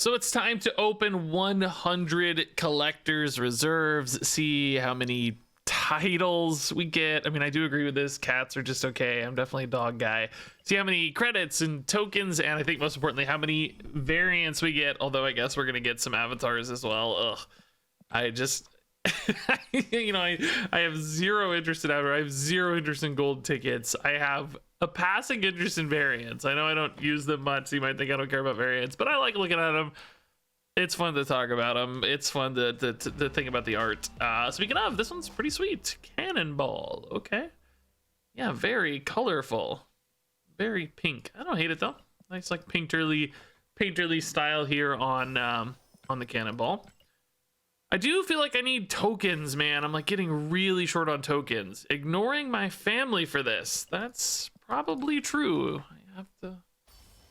So it's time to open 100 collector's reserves, see how many titles we get. I mean, I do agree with this. Cats are just okay. I'm definitely a dog guy. See how many credits and tokens, and I think most importantly, how many variants we get. Although I guess we're going to get some avatars as well. Ugh. I just, I have zero interest in avatar. I have zero interest in gold tickets. I have a passing interest in variants. I know I don't use them much, so you might think I don't care about variants, but I like looking at them. It's fun to talk about them. It's fun to think about the art. Speaking of, this one's pretty sweet. Cannonball. Okay. Yeah, very colorful. Very pink. I don't hate it though. Nice like painterly style here on the Cannonball. I do feel like I need tokens, man. I'm like getting really short on tokens. Ignoring my family for this. That's probably true. I have to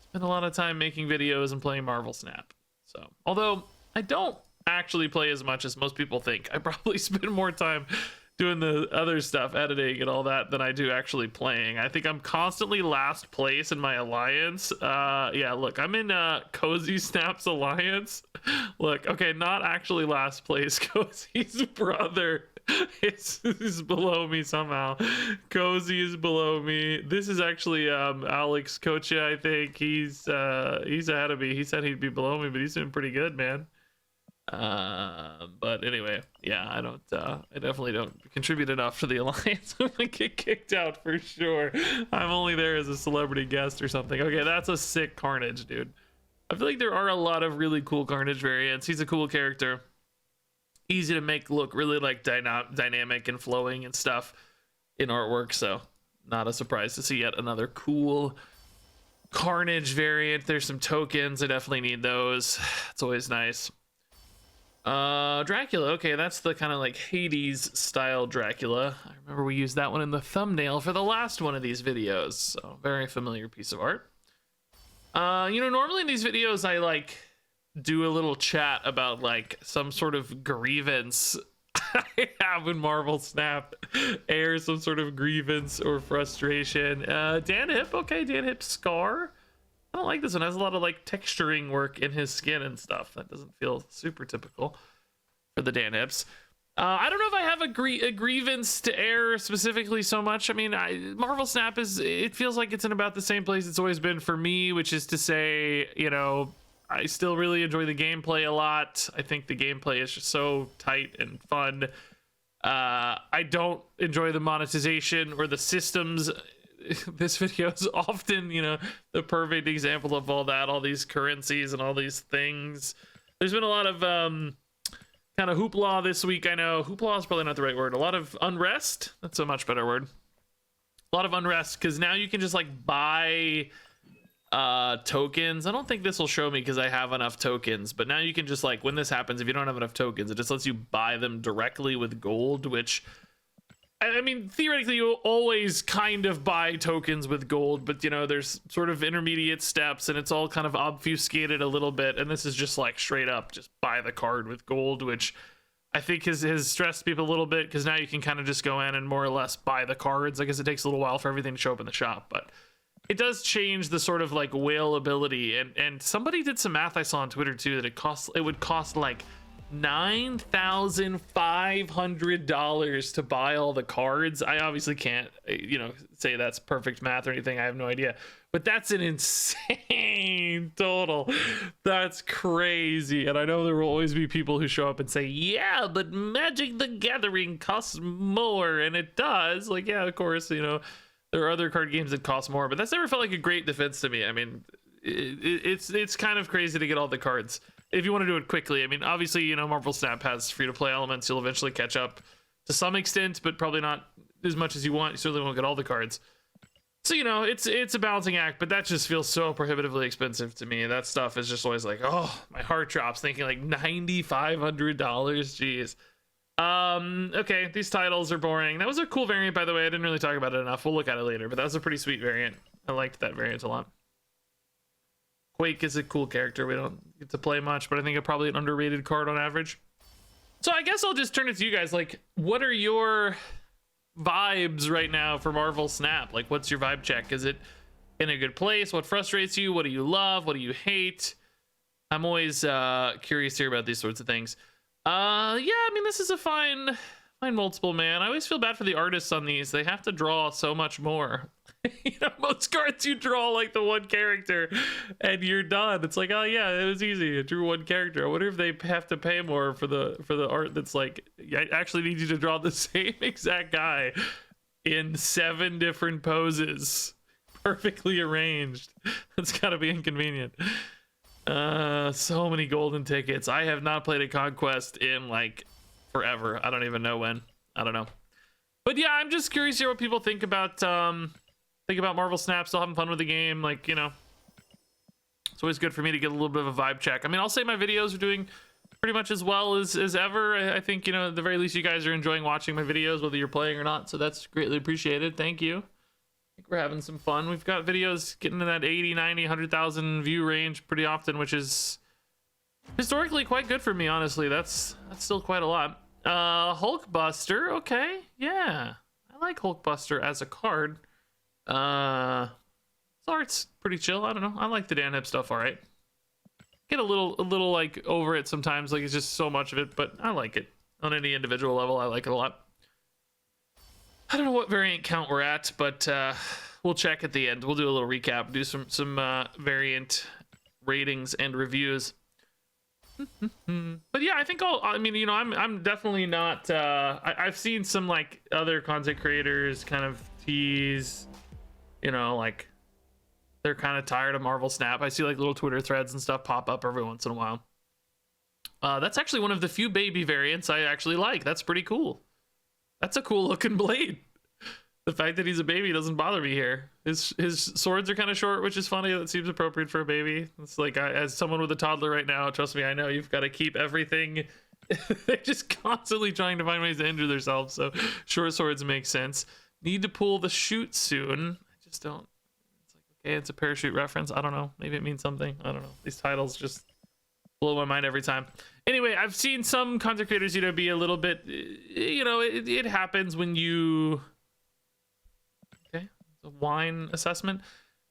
spend a lot of time making videos and playing Marvel Snap. So, although I don't actually play as much as most people think. I probably spend more time doing the other stuff, editing and all that, than I do actually playing. I think I'm constantly last place in my alliance. Yeah, look, I'm in Cozy Snap's alliance. Look, okay, not actually last place. Cozy's brother is below me somehow. Cozy is below me. This is actually Alex Kocha, I think. He's ahead of me. He said he'd be below me, but he's doing pretty good, man. But anyway, yeah, I definitely don't contribute enough to the alliance. I'm gonna get kicked out for sure. I'm only there as a celebrity guest or something. Okay, that's a sick Carnage, dude. I feel like there are a lot of really cool Carnage variants. He's a cool character. Easy to make look really like dynamic and flowing and stuff in artwork, so not a surprise to see yet another cool Carnage variant. There's some tokens. I definitely need those. It's always nice. Dracula. Okay, that's the kind of like Hades style Dracula. I remember we used that one in the thumbnail for the last one of these videos, so very familiar piece of art. Normally in these videos I like do a little chat about like some sort of grievance I have in Marvel Snap, air some sort of grievance or frustration. Dan Hip. Okay, Dan Hip Scar. I don't like this one. It has a lot of like texturing work in his skin and stuff. That doesn't feel super typical for the Dan Hips. I don't know if I have a grievance to air specifically so much. I mean, Marvel Snap it feels like it's in about the same place it's always been for me, which is to say, I still really enjoy the gameplay a lot. I think the gameplay is just so tight and fun. I don't enjoy the monetization or the systems. This video is often, the perfect example of all that, all these currencies and all these things. There's been a lot of kind of hoopla this week. I know hoopla is probably not the right word. A lot of unrest. That's a much better word. A lot of unrest because now you can just like buy tokens. I don't think this will show me because I have enough tokens, but now you can just like, when this happens, if you don't have enough tokens, it just lets you buy them directly with gold, which I mean, theoretically, you always kind of buy tokens with gold, but there's sort of intermediate steps, and it's all kind of obfuscated a little bit. And this is just like straight up, just buy the card with gold, which I think has stressed people a little bit because now you can kind of just go in and more or less buy the cards. I guess it takes a little while for everything to show up in the shop, but it does change the sort of like whale ability. And somebody did some math I saw on Twitter too that it would cost like $9,500 to buy all the cards. I obviously can't, say that's perfect math or anything. I have no idea, but that's an insane total. That's crazy. And I know there will always be people who show up and say, yeah, but Magic the Gathering costs more, and it does. Like, yeah, of course, there are other card games that cost more, but that's never felt like a great defense to me. I mean, it's kind of crazy to get all the cards if you want to do it quickly. I mean, obviously, Marvel Snap has free-to-play elements. You'll eventually catch up to some extent, but probably not as much as you want. You certainly won't get all the cards. So, it's a balancing act, but that just feels so prohibitively expensive to me. That stuff is just always like, oh, my heart drops thinking like $9,500. Jeez. Okay, these titles are boring. That was a cool variant, by the way. I didn't really talk about it enough. We'll look at it later, but that was a pretty sweet variant. I liked that variant a lot. Quake is a cool character. We don't get to play much, but I think it's probably an underrated card on average. So I guess I'll just turn it to you guys. Like, what are your vibes right now for Marvel Snap? Like, what's your vibe check? Is it in a good place? What frustrates you? What do you love? What do you hate? I'm always curious to hear about these sorts of things. Yeah, I mean, this is a fine multiple, man. I always feel bad for the artists on these. They have to draw so much more. You know, most cards you draw like the one character and you're done. It's like, oh yeah, it was easy. I drew one character. I wonder if they have to pay more for the art that's like, I actually need you to draw the same exact guy in 7 different poses, perfectly arranged. That's gotta be inconvenient. So many golden tickets. I have not played a conquest in like forever. I don't even know when. I don't know. But yeah, I'm just curious here what people think about Marvel Snap. Still having fun with the game. Like, you know, it's always good for me to get a little bit of a vibe check. I mean, I'll say my videos are doing pretty much as well as ever. I think, you know, at the very least you guys are enjoying watching my videos, whether you're playing or not. So that's greatly appreciated. Thank you. I think we're having some fun. We've got videos getting in that 80, 90, 100,000 view range pretty often, which is historically quite good for me, honestly. That's still quite a lot. Hulkbuster, okay, yeah, I like Hulkbuster as a card. His art's pretty chill. I don't know, I like the Dan Hip stuff. All right, get a little like over it sometimes, like it's just so much of it, but I like it on any individual level. I like it a lot. I don't know what variant count we're at, but we'll check at the end. We'll do a little recap, do some variant ratings and reviews. But yeah, I think I mean, you know, I'm definitely not I've seen some like other content creators kind of tease, you know, like they're kind of tired of Marvel Snap. I see like little Twitter threads and stuff pop up every once in a while. That's actually one of the few baby variants I actually like. That's pretty cool. That's a cool looking blade. The fact that he's a baby doesn't bother me here. His swords are kind of short, which is funny. That seems appropriate for a baby. It's like, as someone with a toddler right now, trust me, I know you've got to keep everything. They're just constantly trying to find ways to injure themselves. So short swords make sense. Need to pull the chute soon. I just don't. It's like, okay, it's a parachute reference. I don't know. Maybe it means something. I don't know. These titles just blow my mind every time. Anyway, I've seen some content creators, you know, be a little bit, you know, it happens when you. A wine assessment.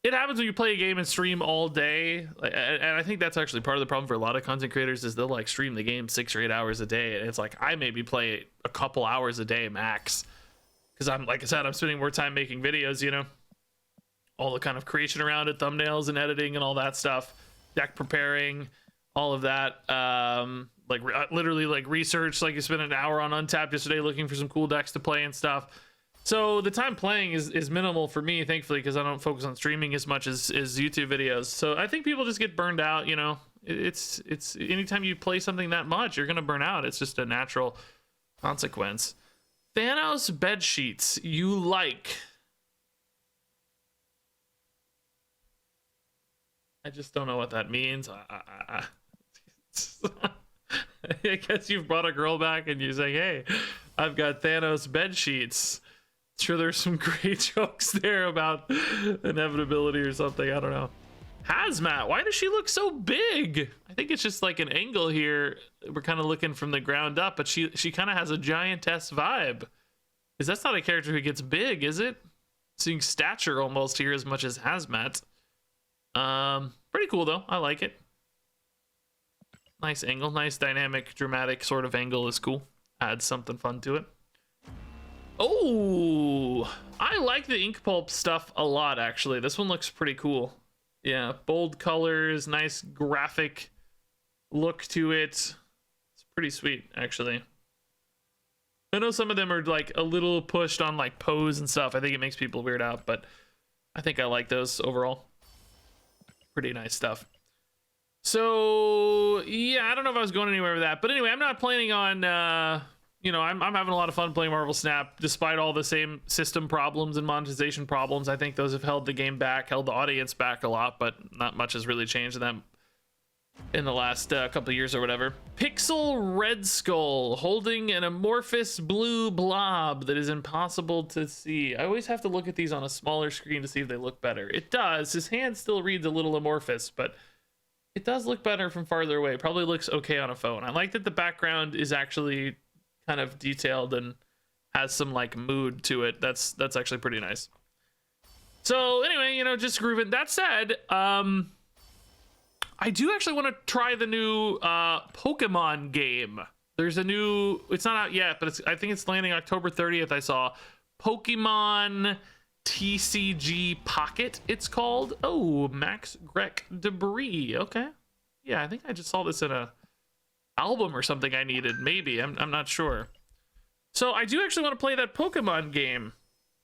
It happens when you play a game and stream all day, and I think that's actually part of the problem for a lot of content creators is they'll like stream the game 6 or 8 hours a day, and it's like I maybe play a couple hours a day max because I'm, like I said, I'm spending more time making videos, you know, all the kind of creation around it, thumbnails and editing and all that stuff, deck preparing, all of that, like literally like research. Like you spent an hour on Untapped yesterday looking for some cool decks to play and stuff. So the time playing is minimal for me, thankfully, because I don't focus on streaming as much as YouTube videos. So I think people just get burned out, you know. It's anytime you play something that much, you're gonna burn out. It's just a natural consequence. Thanos bed sheets you like. I just don't know what that means. I guess you've brought a girl back and you're saying, hey, I've got Thanos bed sheets. Sure, there's some great jokes there about inevitability or something. I don't know. Hazmat, why does she look so big? I think it's just like an angle here. We're kind of looking from the ground up, but she kind of has a giantess vibe. Because that's not a character who gets big, is it? Seeing stature almost here as much as Hazmat. Pretty cool though. I like it. Nice angle, nice dynamic, dramatic sort of angle is cool. Adds something fun to it. Oh, I like the ink pulp stuff a lot, actually. This one looks pretty cool. Yeah, bold colors, nice graphic look to it. It's pretty sweet, actually. I know some of them are like a little pushed on like pose and stuff. I think it makes people weird out, but I think I like those overall. Pretty nice stuff. So yeah, I don't know if I was going anywhere with that, but anyway, I'm not planning on you know, I'm having a lot of fun playing Marvel Snap despite all the same system problems and monetization problems. I think those have held the game back, held the audience back a lot, but not much has really changed in them in the last couple of years or whatever. Pixel Red Skull holding an amorphous blue blob that is impossible to see. I always have to look at these on a smaller screen to see if they look better. It does. His hand still reads a little amorphous, but it does look better from farther away. Probably looks okay on a phone. I like that the background is actually kind of detailed and has some like mood to it. That's actually pretty nice. So anyway, you know, just grooving. That said, I I do actually want to try the new Pokemon game. There's a new, it's not out yet, but I think it's landing October 30th. I saw Pokemon TCG Pocket, it's called. Oh, Max Grek Debris. Okay. Yeah, I think I just saw this in a album or something I needed. Maybe. I'm not sure. So I do actually want to play that Pokemon game.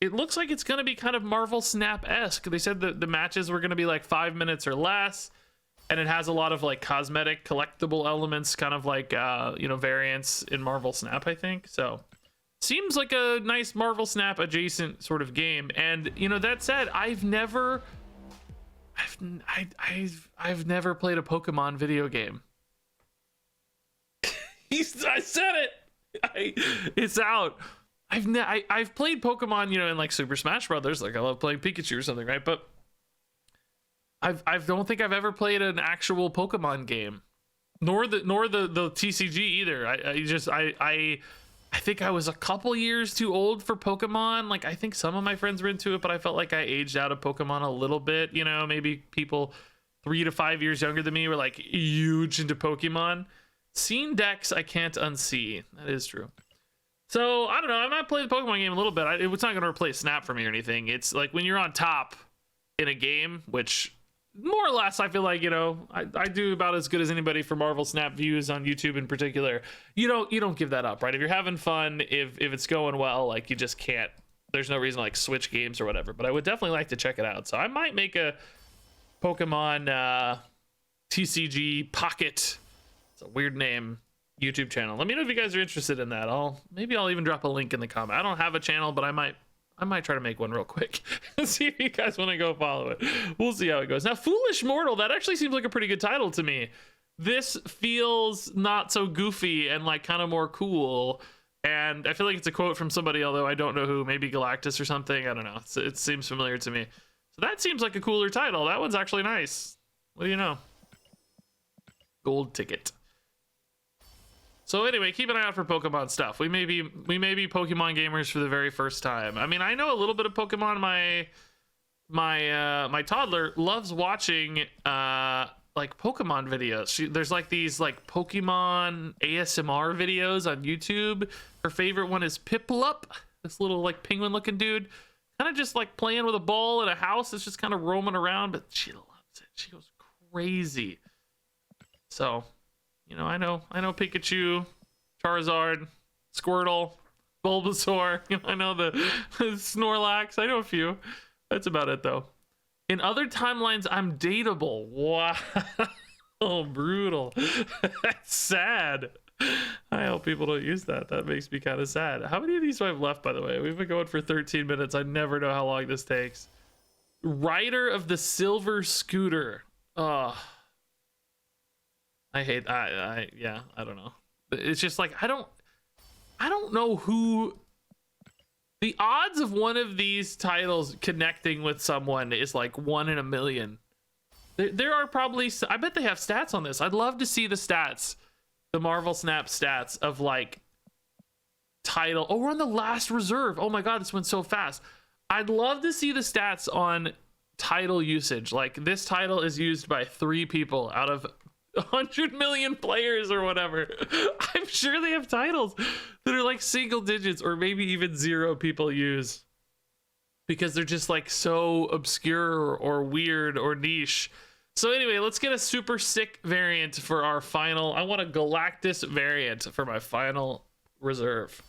It looks like it's going to be kind of Marvel Snap-esque. They said that the matches were going to be like 5 minutes or less. And it has a lot of like cosmetic collectible elements, kind of like, you know, variants in Marvel Snap, I think. So seems like a nice Marvel Snap adjacent sort of game. And, you know, that said, I've never played a Pokemon video game. I said it. It's out. I've played Pokemon, you know, in like Super Smash Brothers. Like I love playing Pikachu or something, right? But I don't think I've ever played an actual Pokemon game, nor the TCG either. I think I was a couple years too old for Pokemon. Like I think some of my friends were into it, but I felt like I aged out of Pokemon a little bit. You know, maybe people 3 to 5 years younger than me were like huge into Pokemon. Seen decks I can't unsee. That is true. So I don't know. I might play the Pokemon game a little bit. It's not going to replace Snap for me or anything. It's like when you're on top in a game, which more or less I feel like, you know, I do about as good as anybody for Marvel Snap views on YouTube in particular. You don't give that up, right? If you're having fun, if it's going well, like you just can't, there's no reason to like switch games or whatever. But I would definitely like to check it out. So I might make a Pokemon TCG Pocket, it's a weird name, YouTube channel. Let me know if you guys are interested in that. Maybe I'll even drop a link in the comment. I don't have a channel, but I might try to make one real quick and see if you guys want to go follow it. We'll see how it goes. Now, Foolish Mortal, that actually seems like a pretty good title to me. This feels not so goofy and like kind of more cool. And I feel like it's a quote from somebody, although I don't know who, maybe Galactus or something. I don't know. It seems familiar to me. So that seems like a cooler title. That one's actually nice. What do you know? Gold ticket. So anyway, keep an eye out for Pokemon stuff. We may be Pokemon gamers for the very first time. I mean, I know a little bit of Pokemon. My toddler loves watching like Pokemon videos. There's like these like Pokemon ASMR videos on YouTube. Her favorite one is Piplup, this little like penguin looking dude, kind of just like playing with a ball in a house. It's just kind of roaming around, but she loves it. She goes crazy. So, you know, I know Pikachu, Charizard, Squirtle, Bulbasaur. You know, I know the Snorlax. I know a few. That's about it, though. In other timelines, I'm dateable. Wow. Oh, brutal. That's sad. I hope people don't use that. That makes me kind of sad. How many of these do I have left, by the way? We've been going for 13 minutes. I never know how long this takes. Rider of the Silver Scooter. Oh. I hate yeah, I don't know. It's just like I don't know who. The odds of one of these titles connecting with someone is like 1 in a million. There are probably, I bet they have stats on this. I'd love to see the stats, the Marvel Snap stats of like title. Oh, we're on the last reserve. Oh my god, this went so fast. I'd love to see the stats on title usage. Like this title is used by 3 people out of 100 million players or whatever. I'm sure they have titles that are like single digits or maybe even 0 people use because they're just like so obscure or weird or niche. So anyway, let's get a super sick variant for our final. I want a Galactus variant for my final reserve.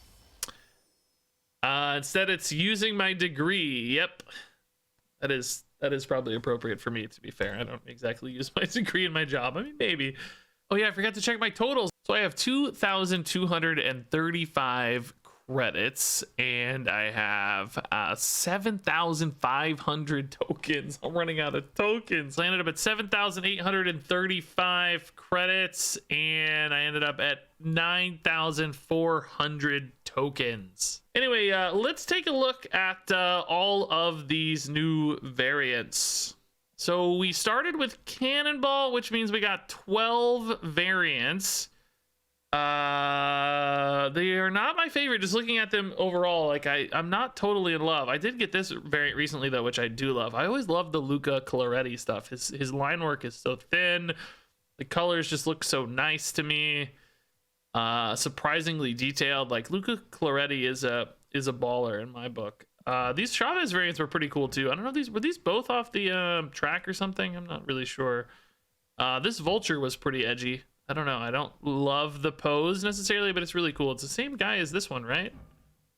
Instead, it's using my degree. Yep, that is probably appropriate for me, to be fair. I don't exactly use my degree in my job. I mean, maybe. Oh yeah, I forgot to check my totals. So I have 2,235 credits and I have 7,500 tokens. I'm running out of tokens. I ended up at 7,835 credits and I ended up at 9,400 tokens. Anyway, let's take a look at all of these new variants. So we started with Cannonball, which means we got 12 variants. They are not my favorite, just looking at them overall. Like I'm not totally in love. I did get this variant recently though, which I do love. I always love the Luca Coloretti stuff. His line work is so thin. The colors just look so nice to me. Surprisingly detailed. Like Luca Claretti is a baller in my book. These Chavez variants were pretty cool too. I don't know if were these both off the track or something. I'm not really sure. This Vulture was pretty edgy. I don't know. I don't love the pose necessarily, but it's really cool. It's the same guy as this one, right?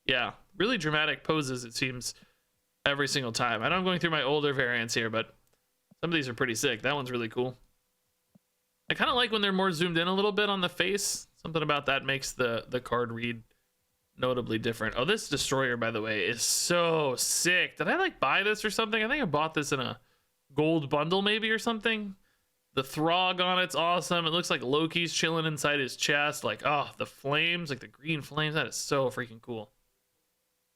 Yeah, really dramatic poses, it seems, every single time. I know I'm going through my older variants here, but some of these are pretty sick. That one's really cool. I kind of like when they're more zoomed in a little bit on the face. Something about that makes the card read notably different. Oh, this Destroyer, by the way, is so sick. Did I like buy this or something? I think I bought this in a gold bundle maybe or something. The Throg on it's awesome. It looks like Loki's chilling inside his chest. Like, oh, the flames, like the green flames. That is so freaking cool.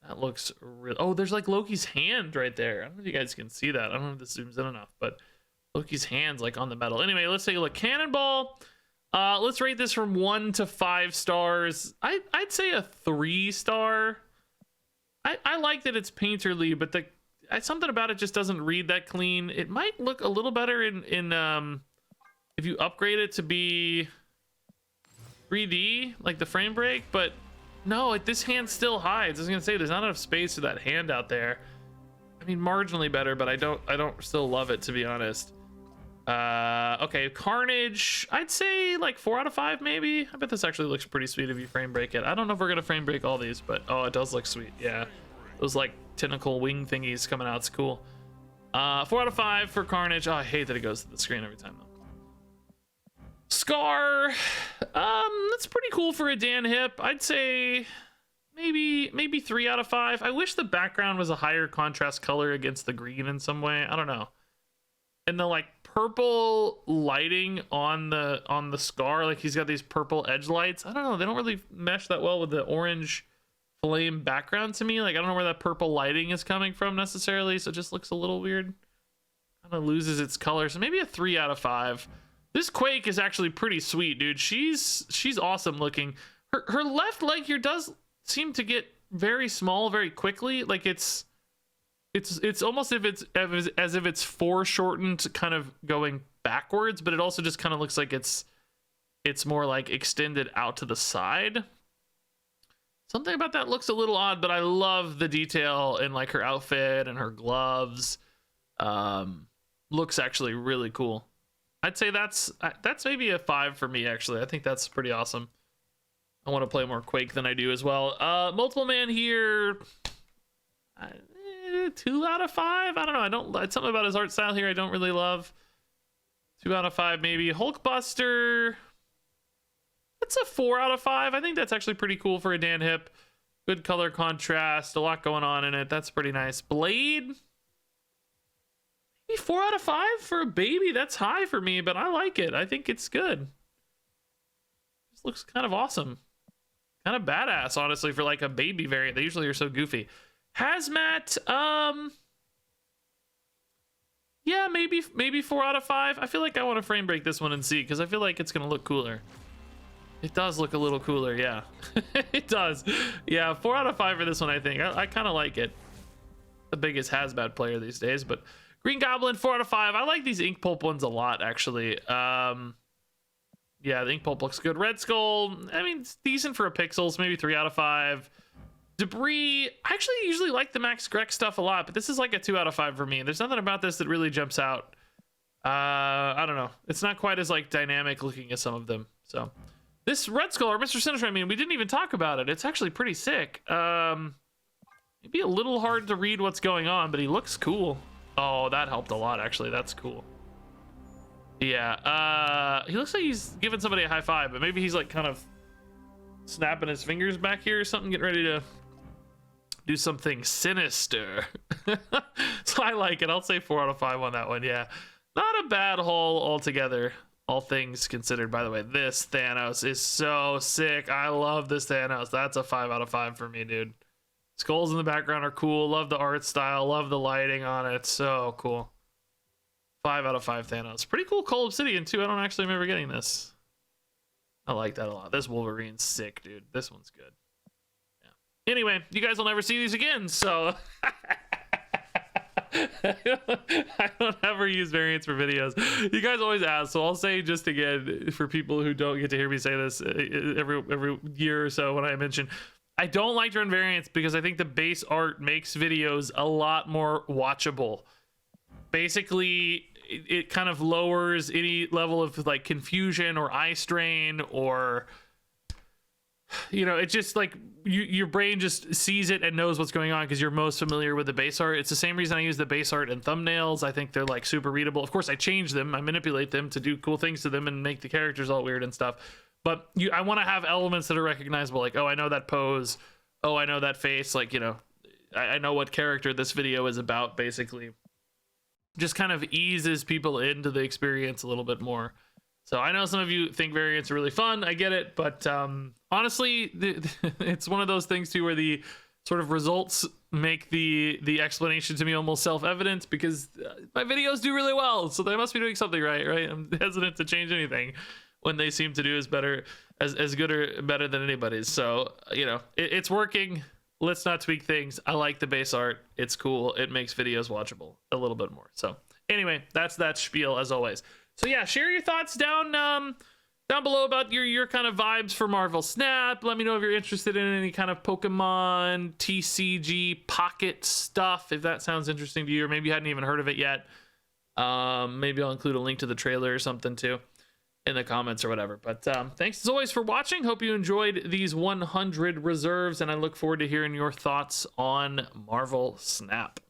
That looks real. Oh, there's like Loki's hand right there. I don't know if you guys can see that. I don't know if this zooms in enough, but Loki's hand's like on the metal. Anyway, let's take a look. Cannonball. Let's rate this from 1 to 5 stars. I'd say a 3-star. I like that it's painterly, but something about it just doesn't read that clean. It might look a little better in if you upgrade it to be 3D, like the frame break, but no, this hand still hides. I was gonna say there's not enough space for that hand out there. I mean, marginally better, but I don't still love it, to be honest. Okay, Carnage, I'd say like 4 out of 5 maybe. I bet this actually looks pretty sweet if you frame break it. I don't know if we're gonna frame break all these, but oh, it does look sweet. Yeah, those like tentacle wing thingies coming out, it's cool. 4 out of 5 for Carnage. Oh, I hate that it goes to the screen every time though. Scar, that's pretty cool for a Dan Hip. I'd say maybe 3 out of 5. I wish the background was a higher contrast color against the green in some way. I don't know. And the like purple lighting on the Scar, like he's got these purple edge lights. I don't know, they don't really mesh that well with the orange flame background to me. Like I don't know where that purple lighting is coming from necessarily, so it just looks a little weird. Kind of loses its color. So maybe a 3 out of 5. This Quake is actually pretty sweet, dude. She's awesome looking. Her left leg here does seem to get very small very quickly. Like it's almost as if it's foreshortened, kind of going backwards, but it also just kind of looks like it's more like extended out to the side. Something about that looks a little odd, but I love the detail in like her outfit and her gloves. Looks actually really cool. I'd say that's maybe a 5 for me, actually. I think that's pretty awesome. I want to play more Quake than I do as well. Multiple Man here, 2 out of 5. I don't know. It's something about his art style here I don't really love. 2 out of 5 maybe. Hulkbuster, that's a 4 out of 5. I think that's actually pretty cool for a Dan Hip. Good color contrast, a lot going on in it. That's pretty nice. Blade, maybe 4 out of 5 for a baby. That's high for me, but I like it. I think it's good. This looks kind of awesome. Kind of badass, honestly, for like a baby variant. They usually are so goofy. Hazmat, yeah, maybe 4 out of 5. I feel like I want to frame break this one and see, because I feel like it's gonna look cooler. It does look a little cooler, yeah. It does. Yeah, 4 out of 5 for this one, I think. I kind of like it. The biggest Hazmat player these days, but Green Goblin, 4 out of 5. I like these ink pulp ones a lot, actually. Yeah, the ink pulp looks good. Red Skull, I mean, it's decent for a Pixels, maybe 3 out of 5. Debris, I actually usually like the Max Grek stuff a lot, but this is like a 2 out of 5 for me. There's nothing about this that really jumps out. I don't know. It's not quite as like dynamic looking as some of them. So this Red Skull, or Mr. Sinister, I mean, we didn't even talk about it. It's actually pretty sick. Maybe a little hard to read what's going on, but he looks cool. Oh, that helped a lot, actually. That's cool. Yeah, he looks like he's giving somebody a high five, but maybe he's like kind of snapping his fingers back here or something, getting ready to do something sinister. So I like it. I'll say 4 out of 5 on that one. Yeah, not a bad haul altogether, all things considered. By the way, this Thanos is so sick. I love this Thanos. That's a 5 out of 5 for me, dude. Skulls in the background are cool. Love the art style. Love the lighting on it. So cool. 5 out of 5 Thanos. Pretty cool Cold Obsidian too. I don't actually remember getting this. I like that a lot. This Wolverine's sick, dude. This one's good. Yeah. Anyway, you guys will never see these again, so I don't ever use variants for videos. You guys always ask, so I'll say just again for people who don't get to hear me say this every year or so when I mention, I don't like to run variants because I think the base art makes videos a lot more watchable. Basically, it kind of lowers any level of like confusion or eye strain, or it's just like your brain just sees it and knows what's going on because you're most familiar with the base art. It's the same reason I use the base art in thumbnails. I think they're like super readable. Of course, I change them, I manipulate them to do cool things to them and make the characters all weird and stuff. But I want to have elements that are recognizable, like, oh, I know that pose, oh, I know that face, like, I know what character this video is about, basically. Just kind of eases people into the experience a little bit more. So I know some of you think variants are really fun. I get it, but honestly, it's one of those things too where the sort of results make the explanation to me almost self-evident, because my videos do really well, so they must be doing something right? I'm hesitant to change anything when they seem to do as good or better than anybody's. So it's working. Let's not tweak things. I like the base art. It's cool. It makes videos watchable a little bit more. So anyway, that's that spiel as always. So yeah, share your thoughts down below about your kind of vibes for Marvel Snap. Let me know if you're interested in any kind of Pokemon TCG pocket stuff, if that sounds interesting to you, or maybe you hadn't even heard of it yet. Maybe I'll include a link to the trailer or something too in the comments or whatever. But thanks as always for watching. Hope you enjoyed these 100 reserves, and I look forward to hearing your thoughts on Marvel Snap.